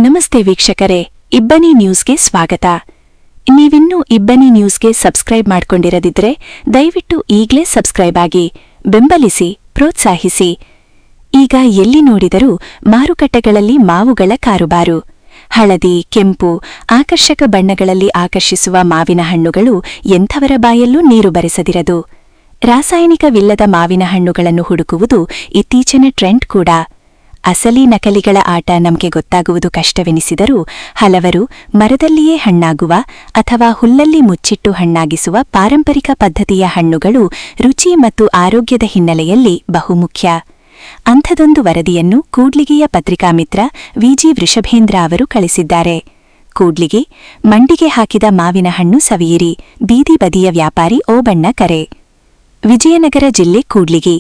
ನಮಸ್ತೆ ವೀಕ್ಷಕರೇ, ಇಬ್ಬನಿ ನ್ಯೂಸ್ಗೆ ಸ್ವಾಗತ. ನೀವಿನ್ನೂ ಇಬ್ಬನಿ ನ್ಯೂಸ್ಗೆ ಸಬ್ಸ್ಕ್ರೈಬ್ ಮಾಡ್ಕೊಂಡಿರದಿದ್ರೆ ದಯವಿಟ್ಟು ಈಗಲೇ ಸಬ್ಸ್ಕ್ರೈಬ್ ಆಗಿ, ಬೆಂಬಲಿಸಿ, ಪ್ರೋತ್ಸಾಹಿಸಿ. ಈಗ ಎಲ್ಲಿ ನೋಡಿದರೂ ಮಾರುಕಟ್ಟೆಗಳಲ್ಲಿ ಮಾವುಗಳ ಕಾರುಬಾರು. ಹಳದಿ, ಕೆಂಪು, ಆಕರ್ಷಕ ಬಣ್ಣಗಳಲ್ಲಿ ಆಕರ್ಷಿಸುವ ಮಾವಿನ ಹಣ್ಣುಗಳು ಎಂಥವರ ಬಾಯಲ್ಲೂ ನೀರು ಬರೆಸದಿರದು. ರಾಸಾಯನಿಕವಿಲ್ಲದ ಮಾವಿನ ಹಣ್ಣುಗಳನ್ನು ಹುಡುಕುವುದು ಇತ್ತೀಚಿನ ಟ್ರೆಂಡ್ ಕೂಡ. ಅಸಲಿ ನಕಲಿಗಳ ಆಟ ನಮಗೆ ಗೊತ್ತಾಗುವುದು ಕಷ್ಟವೆನಿಸಿದರೂ ಹಲವರು ಮರದಲ್ಲಿಯೇ ಹಣ್ಣಾಗುವ ಅಥವಾ ಹುಲ್ಲಲ್ಲಿ ಮುಚ್ಚಿಟ್ಟು ಹಣ್ಣಾಗಿಸುವ ಪಾರಂಪರಿಕ ಪದ್ಧತಿಯ ಹಣ್ಣುಗಳು ರುಚಿ ಮತ್ತು ಆರೋಗ್ಯದ ಹಿನ್ನೆಲೆಯಲ್ಲಿ ಬಹುಮುಖ್ಯ. ಅಂಥದೊಂದು ವರದಿಯನ್ನು ಕೂಡ್ಲಿಗಿಯ ಪತ್ರಿಕಾ ಮಿತ್ರ ವಿಜಿ ವೃಷಭೇಂದ್ರ ಅವರು ಕಳಿಸಿದ್ದಾರೆ. ಕೂಡ್ಲಿಗಿ, ಮಂಡಿಗೆ ಹಾಕಿದ ಮಾವಿನ ಹಣ್ಣು ಸವಿಯಿರಿ, ಬೀದಿ ಬದಿಯ ವ್ಯಾಪಾರಿ ಓಬಣ್ಣ ಕರೆ. ವಿಜಯನಗರ ಜಿಲ್ಲೆ ಕೂಡ್ಲಿಗಿ.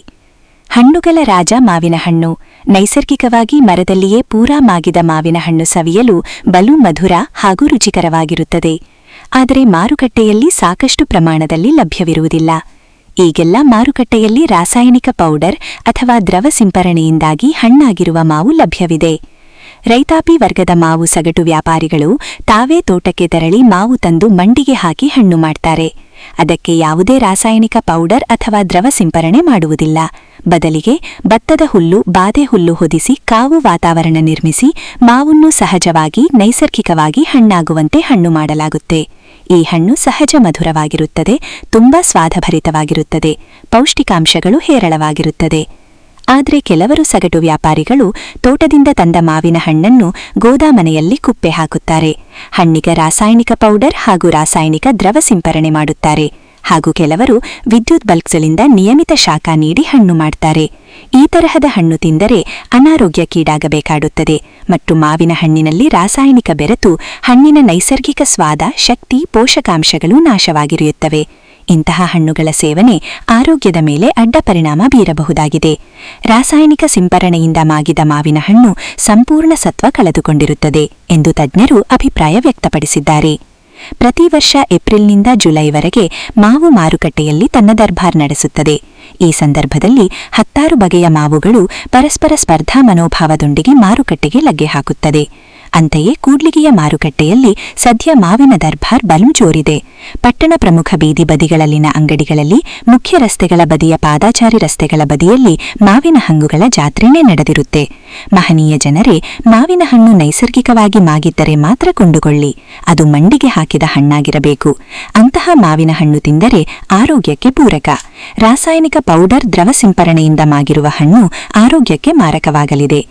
ಹಣ್ಣುಗಳ ರಾಜ ಮಾವಿನ ಹಣ್ಣು. ನೈಸರ್ಗಿಕವಾಗಿ ಮರದಲ್ಲಿಯೇ ಪೂರಾ ಮಾಗಿದ ಮಾವಿನ ಹಣ್ಣು ಸವಿಯಲು ಬಲು ಮಧುರ ಹಾಗೂ ರುಚಿಕರವಾಗಿರುತ್ತದೆ. ಆದರೆ ಮಾರುಕಟ್ಟೆಯಲ್ಲಿ ಸಾಕಷ್ಟು ಪ್ರಮಾಣದಲ್ಲಿ ಲಭ್ಯವಿರುವುದಿಲ್ಲ. ಈಗೆಲ್ಲ ಮಾರುಕಟ್ಟೆಯಲ್ಲಿ ರಾಸಾಯನಿಕ ಪೌಡರ್ ಅಥವಾ ದ್ರವ ಸಿಂಪರಣೆಯಿಂದಾಗಿ ಹಣ್ಣಾಗಿರುವ ಮಾವು ಲಭ್ಯವಿದೆ. ರೈತಾಪಿ ವರ್ಗದ ಮಾವು ಸಗಟು ವ್ಯಾಪಾರಿಗಳು ತಾವೇ ತೋಟಕ್ಕೆ ತೆರಳಿ ಮಾವು ತಂದು ಮಂಡಿಗೆ ಹಾಕಿ ಹಣ್ಣು ಮಾಡ್ತಾರೆ. ಅದಕ್ಕೆ ಯಾವುದೇ ರಾಸಾಯನಿಕ ಪೌಡರ್ ಅಥವಾ ದ್ರವ ಸಿಂಪರಣೆ ಮಾಡುವುದಿಲ್ಲ. ಬದಲಿಗೆ ಭತ್ತದ ಹುಲ್ಲು, ಬಾದೆ ಹುಲ್ಲು ಹೊದಿಸಿ ಕಾವು ವಾತಾವರಣ ನಿರ್ಮಿಸಿ ಮಾವನ್ನು ಸಹಜವಾಗಿ ನೈಸರ್ಗಿಕವಾಗಿ ಹಣ್ಣಾಗುವಂತೆ ಹಣ್ಣು ಮಾಡಲಾಗುತ್ತೆ. ಈ ಹಣ್ಣು ಸಹಜ ಮಧುರವಾಗಿರುತ್ತದೆ, ತುಂಬಾ ಸ್ವಾದಭರಿತವಾಗಿರುತ್ತದೆ, ಪೌಷ್ಟಿಕಾಂಶಗಳು ಹೇರಳವಾಗಿರುತ್ತದೆ. ಆದರೆ ಕೆಲವರು ಸಗಟು ವ್ಯಾಪಾರಿಗಳು ತೋಟದಿಂದ ತಂದ ಮಾವಿನ ಹಣ್ಣನ್ನು ಗೋದಾಮನೆಯಲ್ಲಿ ಕುಪ್ಪೆ ಹಾಕುತ್ತಾರೆ. ಹಣ್ಣಿಗೆ ರಾಸಾಯನಿಕ ಪೌಡರ್ ಹಾಗೂ ರಾಸಾಯನಿಕ ದ್ರವ ಸಿಂಪರಣೆ ಮಾಡುತ್ತಾರೆ. ಹಾಗೂ ಕೆಲವರು ವಿದ್ಯುತ್ ಬಲ್ಬ್ಗಳಿಂದ ನಿಯಮಿತ ಶಾಖ ನೀಡಿ ಹಣ್ಣು ಮಾಡ್ತಾರೆ. ಈ ತರಹದ ಹಣ್ಣು ತಿಂದರೆ ಅನಾರೋಗ್ಯಕ್ಕೀಡಾಗಬೇಕಾಗುತ್ತದೆ ಮತ್ತು ಮಾವಿನ ಹಣ್ಣಿನಲ್ಲಿ ರಾಸಾಯನಿಕ ಬೆರೆತು ಹಣ್ಣಿನ ನೈಸರ್ಗಿಕ ಸ್ವಾದ, ಶಕ್ತಿ, ಪೋಷಕಾಂಶಗಳು ನಾಶವಾಗಿರುತ್ತವೆ. ಇಂತಹ ಹಣ್ಣುಗಳ ಸೇವನೆ ಆರೋಗ್ಯದ ಮೇಲೆ ಅಡ್ಡ ಪರಿಣಾಮ ಬೀರಬಹುದಾಗಿದೆ. ರಾಸಾಯನಿಕ ಸಿಂಪರಣೆಯಿಂದ ಮಾಗಿದ ಮಾವಿನ ಹಣ್ಣು ಸಂಪೂರ್ಣ ಸತ್ವ ಕಳೆದುಕೊಂಡಿರುತ್ತದೆ ಎಂದು ತಜ್ಞರು ಅಭಿಪ್ರಾಯ ವ್ಯಕ್ತಪಡಿಸಿದ್ದಾರೆ. ಪ್ರತಿ ವರ್ಷ ಏಪ್ರಿಲ್ನಿಂದ ಜುಲೈವರೆಗೆ ಮಾವು ಮಾರುಕಟ್ಟೆಯಲ್ಲಿ ತನ್ನ ದರ್ಬಾರ್ ನಡೆಸುತ್ತದೆ. ಈ ಸಂದರ್ಭದಲ್ಲಿ 10 ಬಗೆಯ ಮಾವುಗಳು ಪರಸ್ಪರ ಸ್ಪರ್ಧಾ ಮನೋಭಾವದೊಂದಿಗೆ ಮಾರುಕಟ್ಟೆಗೆ ಲಗ್ಗೆ ಹಾಕುತ್ತದೆ. ಅಂತೆಯೇ ಕೂಡ್ಲಿಗಿಯ ಮಾರುಕಟ್ಟೆಯಲ್ಲಿ ಸದ್ಯ ಮಾವಿನ ದರ್ಬಾರ್ ಬಲು ಜೋರಿದೆ. ಪಟ್ಟಣ ಪ್ರಮುಖ ಬೀದಿ ಬದಿಗಳಲ್ಲಿನ ಅಂಗಡಿಗಳಲ್ಲಿ, ಮುಖ್ಯ ರಸ್ತೆಗಳ ಬದಿಯ ಪಾದಾಚಾರಿ ರಸ್ತೆಗಳ ಬದಿಯಲ್ಲಿ ಮಾವಿನ ಹಣ್ಣುಗಳ ಜಾತ್ರೆನೇ ನಡೆದಿರುತ್ತೆ. ಮಹನೀಯ ಜನರೇ, ಮಾವಿನ ಹಣ್ಣು ನೈಸರ್ಗಿಕವಾಗಿ ಮಾಗಿದ್ದರೆ ಮಾತ್ರ ಕೊಂಡುಕೊಳ್ಳಿ. ಅದು ಮಂಡಿಗೆ ಹಾಕಿದ ಹಣ್ಣಾಗಿರಬೇಕು. ಅಂತಹ ಮಾವಿನ ಹಣ್ಣು ತಿಂದರೆ ಆರೋಗ್ಯಕ್ಕೆ ಪೂರಕ. ರಾಸಾಯನಿಕ ಪೌಡರ್, ದ್ರವ ಸಿಂಪರಣೆಯಿಂದ ಮಾಗಿರುವ ಹಣ್ಣು ಆರೋಗ್ಯಕ್ಕೆ ಮಾರಕವಾಗಲಿದೆ.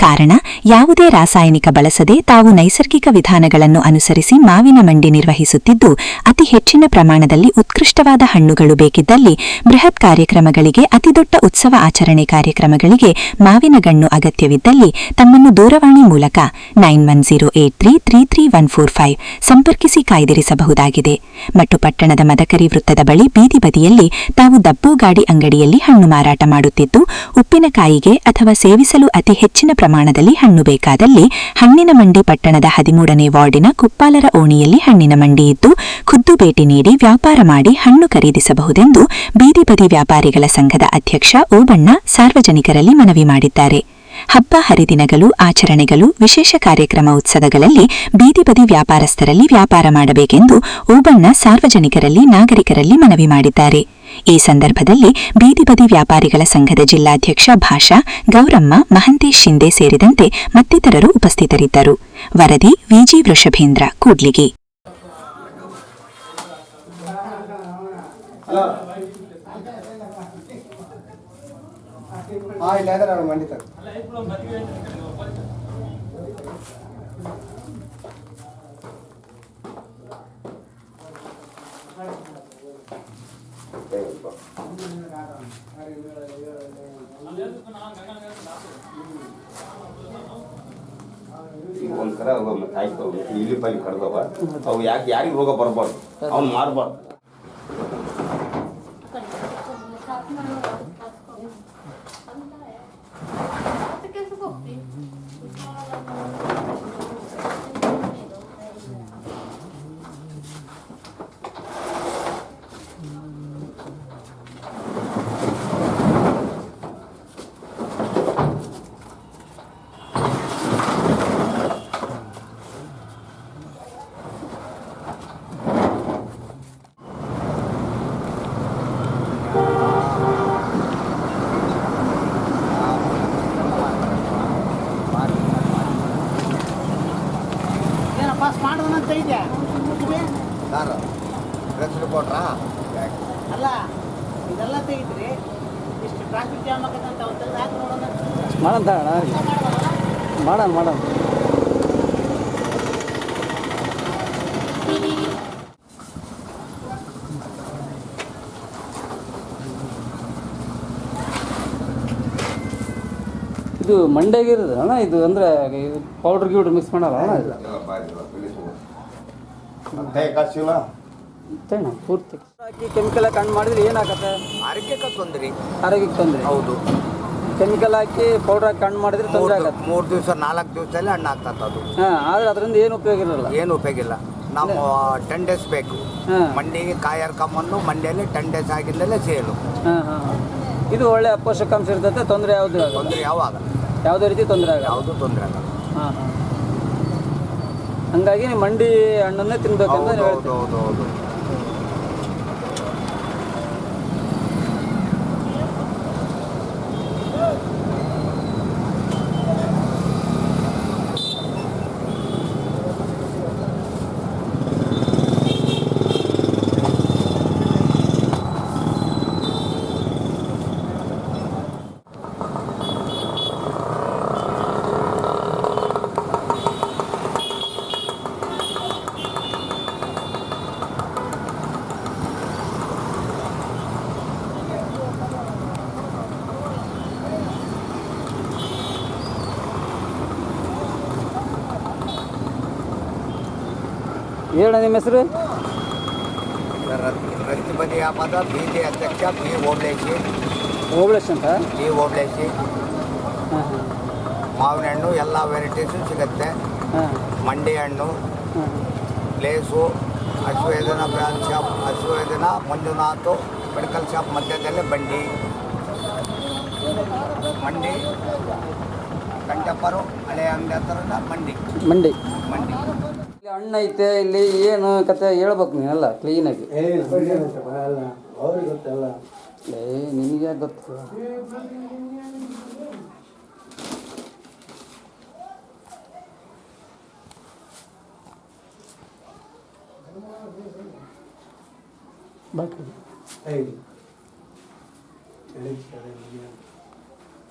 ಕಾರಣ, ಯಾವುದೇ ರಾಸಾಯನಿಕ ಬಳಸದೆ ತಾವು ನೈಸರ್ಗಿಕ ವಿಧಾನಗಳನ್ನು ಅನುಸರಿಸಿ ಮಾವಿನ ಮಂಡಿ ನಿರ್ವಹಿಸುತ್ತಿದ್ದು, ಅತಿ ಹೆಚ್ಚಿನ ಪ್ರಮಾಣದಲ್ಲಿ ಉತ್ಕೃಷ್ಟವಾದ ಹಣ್ಣುಗಳು ಬೇಕಿದ್ದಲ್ಲಿ ಬೃಹತ್ ಕಾರ್ಯಕ್ರಮಗಳಿಗೆ, ಅತಿದೊಡ್ಡ ಉತ್ಸವ ಆಚರಣೆ ಕಾರ್ಯಕ್ರಮಗಳಿಗೆ ಮಾವಿನ ಗಣ್ಣು ಅಗತ್ಯವಿದ್ದಲ್ಲಿ ತಮ್ಮನ್ನು ದೂರವಾಣಿ ಮೂಲಕ 9108333145 ಸಂಪರ್ಕಿಸಿ ಕಾಯ್ದಿರಿಸಬಹುದಾಗಿದೆ. ಮತ್ತು ಪಟ್ಟಣದ ಮದಕರಿ ವೃತ್ತದ ಬಳಿ ಬೀದಿ ಬದಿಯಲ್ಲಿ ತಾವು ದಬ್ಬು ಗಾಡಿ ಅಂಗಡಿಯಲ್ಲಿ ಹಣ್ಣು ಮಾರಾಟ ಮಾಡುತ್ತಿದ್ದು, ಉಪ್ಪಿನಕಾಯಿಗೆ ಅಥವಾ ಸೇವಿಸಲು ಅತಿ ಹೆಚ್ಚಿನ ಪ್ರಮಾಣದಲ್ಲಿ ಹಣ್ಣು ಬೇಕಾದಲ್ಲಿ ಹಣ್ಣಿನ ಮಂಡಿ ಪಟ್ಟಣದ 13ನೇ ವಾರ್ಡಿನ ಕುಪ್ಪಾಲರ ಓಣಿಯಲ್ಲಿ ಹಣ್ಣಿನ ಮಂಡಿ ಇದ್ದು, ಖುದ್ದು ಭೇಟಿ ನೀಡಿ ವ್ಯಾಪಾರ ಮಾಡಿ ಹಣ್ಣು ಖರೀದಿಸಬಹುದೆಂದು ಬೀದಿ ಬದಿ ವ್ಯಾಪಾರಿಗಳ ಸಂಘದ ಅಧ್ಯಕ್ಷ ಓಬಣ್ಣ ಸಾರ್ವಜನಿಕರಲ್ಲಿ ಮನವಿ ಮಾಡಿದ್ದಾರೆ. ಹಬ್ಬ ಹರಿದಿನಗಳು, ಆಚರಣೆಗಳು, ವಿಶೇಷ ಕಾರ್ಯಕ್ರಮ, ಉತ್ಸವಗಳಲ್ಲಿ ಬೀದಿ ಬದಿ ವ್ಯಾಪಾರಸ್ಥರಲ್ಲಿ ವ್ಯಾಪಾರ ಮಾಡಬೇಕೆಂದು ಓಬಣ್ಣ ಸಾರ್ವಜನಿಕರಲ್ಲಿ, ನಾಗರಿಕರಲ್ಲಿ ಮನವಿ ಮಾಡಿದ್ದಾರೆ. ಈ ಸಂದರ್ಭದಲ್ಲಿ ಬೀದಿ ಬದಿ ವ್ಯಾಪಾರಿಗಳ ಸಂಘದ ಜಿಲ್ಲಾಧ್ಯಕ್ಷ ಭಾಷಾ, ಗೌರಮ್ಮ, ಮಹಂತೇಶ್ ಶಿಂದೆ ಸೇರಿದಂತೆ ಮತ್ತಿತರರು ಉಪಸ್ಥಿತರಿದ್ದರು. ವರದಿ ವಿಜಿ ವೃಷಭೇಂದ್ರ, ಕೂಡ್ಲಿಗಿ. ಒಂದ್ಸರ ಆಯ್ತು, ಇಲ್ಲಿ ಪಲ್ಲಿ ಕಡ್ದವ ಅವು ಯಾರಿಗೆ ರೋಗ ಬರಬಾರ್ದು, ಅವ್ನು ಮಾರಬಾರ್ದು. ಸ್ಮಾರ್ಟ್ ಫೋನ್ ಅಂತ ಐತೆ ಸರ್ ಪ್ರೆಸ್ ರಿಪೋರ್ಟ್ರಾ ಅಲ್ಲ ಇದೆಲ್ಲ ತೆಗಿದ್ರಿ ಇಷ್ಟು ಟ್ರಾಫಿಕ್ ಜಾಮ್ ಆಗತ್ತಂತ ಅವತ್ತೆಲ್ಲ ಯಾಕೆ ನೋಡೋಣ ಮಾಡೋಣ ಇದು ಮಂಡ್ಯಾಗ ಇರೋದು ಅಣ್ಣ ಇದು ಅಂದರೆ ಪೌಡ್ರ್ ಗಿವ್ಡ್ರ್ ಮಿಕ್ಸ್ ಮಾಡಲ್ಲ ಅಣ್ಣ ಇದು ಮತ್ತೇಣ ಪೂರ್ತಿ ಹಾಕಿ ಕೆಮಿಕಲ್ ಹಾಕಿ ಹಣ್ಣು ಮಾಡಿದ್ರೆ ಏನಾಗತ್ತೆ ಆರೋಗ್ಯಕ್ಕೆ ತೊಂದರೆ ಆರೋಗ್ಯಕ್ಕೆ ತೊಂದರೆ ಹೌದು ಕೆಮಿಕಲ್ ಹಾಕಿ ಪೌಡ್ರ್ ಹಾಕಿ ಹಣ್ಣು ಮಾಡಿದ್ರೆ ತೊಂದರೆ ಆಗತ್ತೆ 3 ದಿವಸ 4 ದಿವಸದಲ್ಲಿ ಹಣ್ಣು ಆಗ್ತದೆ ಅದು ಹಾಂ ಆದರೆ ಅದರಿಂದ ಏನು ಉಪಯೋಗ ಇರಲ್ಲ ಏನು ಉಪಯೋಗ ಇಲ್ಲ ನಾವು 10 ಡೇಸ್ ಬೇಕು ಹಾಂ ಮಂಡಿಗೆ ಕಾಯಿ ಹರ್ಕೊಂಬಂದು ಮಂಡಿಯಲ್ಲಿ 10 ಡೇಸ್ ಆಗಿದ್ದಲ್ಲೇ ಸೇಲು ಹಾಂ ಇದು ಒಳ್ಳೆ ಪೋಷಕಾಂಶ ಇರ್ತದೆ ತೊಂದರೆ ಯಾವುದು ಆಗಲ್ಲ ತೊಂದರೆ ಯಾವಾಗ ಯಾವುದೇ ರೀತಿ ತೊಂದರೆ ಆಗಲ್ಲ ಯಾವುದು ತೊಂದರೆ ಆಗಲ್ಲ ಹಾಂ ಹಂಗಾಗಿ ನೀವು ಮಂಡಿ ಹಣ್ಣನ್ನೇ ತಿನ್ಬೇಕಂತ ಹೌದು ನೀವು ಹೌದು ಹೇಳ್ತೀರಿ. ಹೌದು ಹೌದು ಹೇಳ ನಿಮ್ಮ ಹೆಸರು ರಸ್ತೆ ಬದಿ ವ್ಯಾಪಾರ ಬೀದಿ ಅಧ್ಯಕ್ಷ ಬಿ ಓಬ್ಳೇಶಿ ಓಬಳೇಶ್ ಅಂತ ಬಿ ಓಬ್ಳೇಶಿ ಹಾಂ ಹಾಂ ಮಾವಿನ ಹಣ್ಣು ಎಲ್ಲ ವೆರೈಟೀಸು ಸಿಗುತ್ತೆ ಹಾಂ ಮಂಡಿ ಹಣ್ಣು ಹಾಂ ಪ್ಲೇಸು ಅಶ್ವವೇದನ ಬ್ರಾಂಚ್ ಶಾಪ್ ಅಶ್ವವೇದನ ಮಂಜುನಾಥ್ ಮೆಡಿಕಲ್ ಶಾಪ್ ಮಧ್ಯದಲ್ಲೇ ಬಂಡಿ ಮಂಡಿ ಕಂಟಪ್ಪರು ಹಳೆ ಅಂಗಡಿ ಹತ್ರನ ಮಂಡಿ ಮಂಡಿ ಮಂಡಿ ಇಲ್ಲಿ ಹಣ್ಣು ಐತೆ ಇಲ್ಲಿ ಏನು ಕತೆ ಹೇಳ್ಬೇಕು ನೀನೆಲ್ಲ ಕ್ಲೀನಾಗಿ ಅವ್ರಿಗೆ ಗೊತ್ತಲ್ಲ ನಿನಗೆ ಗೊತ್ತು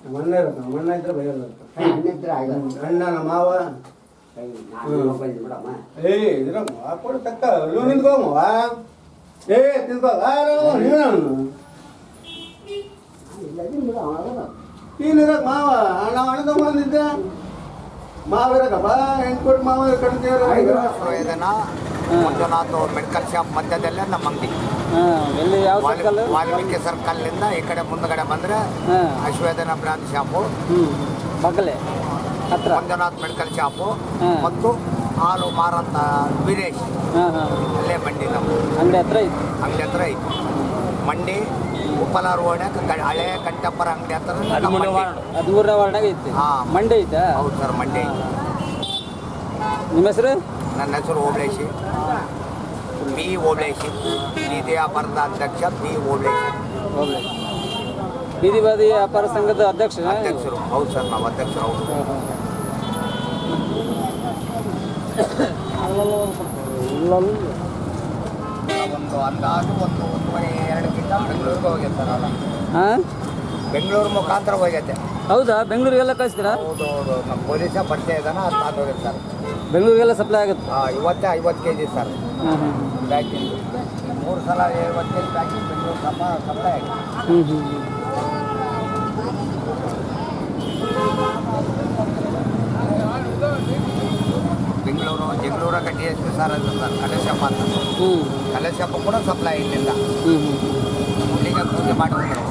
ಮಣ್ಣ ಇದ್ರೆ ಬೈಯಲ್ಲ ಅಣ್ಣ ನಮ್ಮ ಮಾವ ಇದ್ರ ಕೊಡು ತಕ್ಕ ನಿಂತ್ಕೋಮವ ತಿನ್ಕೋ ನೀನಿರಕ್ ಮಾವ ನಾವು ಹಣ ತಗೊಂಡಿದ್ದೆ ಮಾವಿರಕಪ್ಪ ಹೆಣ್ಕೊಟ್ಟು ಮಾವ ಅಶ್ವವೇದನ ಮಂಜುನಾಥ್ ಮೆಡಿಕಲ್ ಶಾಪ್ ಮಧ್ಯದಲ್ಲೇ ನಮ್ಮ ಅಂಗಡಿ ಹಾಂ ಎಲ್ಲಿ ಯಾವ ಸರ್ಕಲ್ ವಾಲ್ಮೀಕಿ ಸರ್ಕಲ್ನಿಂದ ಈ ಕಡೆ ಮುಂದಗಡೆ ಬಂದರೆ ಹಾಂ ಅಶ್ವವೇದನ ಬ್ರಾಂಚ್ ಶಾಪು ಹ್ಞೂ ಬಗಲೇ ಹತ್ರ ಮಂಜುನಾಥ್ ಮೆಡಿಕಲ್ ಶಾಪು ಹಾಂ. ಮತ್ತು ಹಾಲು ಮಾರಂತ ವೀರೇಶ್ ಹಾಂ ಹಾಂ ಅಲ್ಲೇ ಮಂಡಿ ನಮ್ಮ ಅಂಗಡಿ ಹತ್ರ ಐತಿ ಅಂಗಡಿ ಹತ್ರ ಐತಿ ಮಂಡಿ ಉಪ್ಪಲ ರೋಡ್ ಹಳೆ ಕಂಟಪ್ಪರ ಅಂಗಡಿ ಹತ್ರ ನಮ್ಮ ಮಂಡಿ. 13ನೇ ವಾರ್ಡ್ನಾಗ ಐತಿ ಹಾಂ. ಮಂಡಿ ಐತಾ ಹೌದು ಸರ್ ಮಂಡಿ ಐತಿ ನಿಮ್ಮ ಹೆಸರು ನನ್ನ ಹೆಸರು ಓಬ್ಳೇಶಿ ಬಿ ಓಬ್ಳೇಶಿ ಬೀದಿ ವ್ಯಾಪಾರದ ಅಧ್ಯಕ್ಷ ಬಿ ಓಬ್ಳೇಶಿ ಹೋಗ್ಲಿ ಬೀದಿ ಬಾದಿ ವ್ಯಾಪಾರ ಸಂಘದ ಅಧ್ಯಕ್ಷ ಅಧ್ಯಕ್ಷರು ಹೌದು ಸರ್ ನಾವು ಅಧ್ಯಕ್ಷರು ಹೌದು ಒಂದು ಅಂದಾಜು ಒಂದು 1.5 ಬೆಂಗಳೂರಿಗೆ ಹೋಗ್ಯತೆ ಸರ್ ಅಲ್ಲ ಹಾಂ ಬೆಂಗಳೂರು ಮುಖಾಂತರ ಹೋಗ್ಯತೆ ಹೌದಾ ಬೆಂಗಳೂರಿಗೆಲ್ಲ ಕಳಿಸ್ತೀರಾ ಹೌದು ಹೌದು ನಮ್ಮ ಪೊಲೀಸ ಪರಿಚಯ ಇದಾನ ಅದು ಹೋಗ್ಯತೆ ಸರ್ ಬೆಂಗಳೂರಿಗೆಲ್ಲ ಸಪ್ಲೈ ಆಗುತ್ತೆ ಇವತ್ತೇ 50 kg ಸರ್ ಹಾಂ ಹಾಂ ಪ್ಯಾಕಿಂಗ್ 3 ಸಲ 50 kg ಪ್ಯಾಕಿಂಗ್ ಬೆಂಗಳೂರು ಸಪ್ಲೈ ಆಗಿದೆ ಹ್ಞೂ ಹ್ಞೂ ಬೆಂಗಳೂರು ಜಗಳೂರ ಕಟ್ಟಿ ಎಷ್ಟು ಸರ್ ಅದು ಸರ್ ಕಲಶಪ್ಪ ಅಂತ ಹ್ಞೂ ಕಲಶಪ್ಪ ಕೂಡ ಸಪ್ಲೈ ಇಲ್ಲಿಂದ ಹ್ಞೂ ಹ್ಞೂ ಇಲ್ಲಿಗೆ ಪೂಜೆ ಮಾಡಿ ಹೋಗ್ತಾರೆ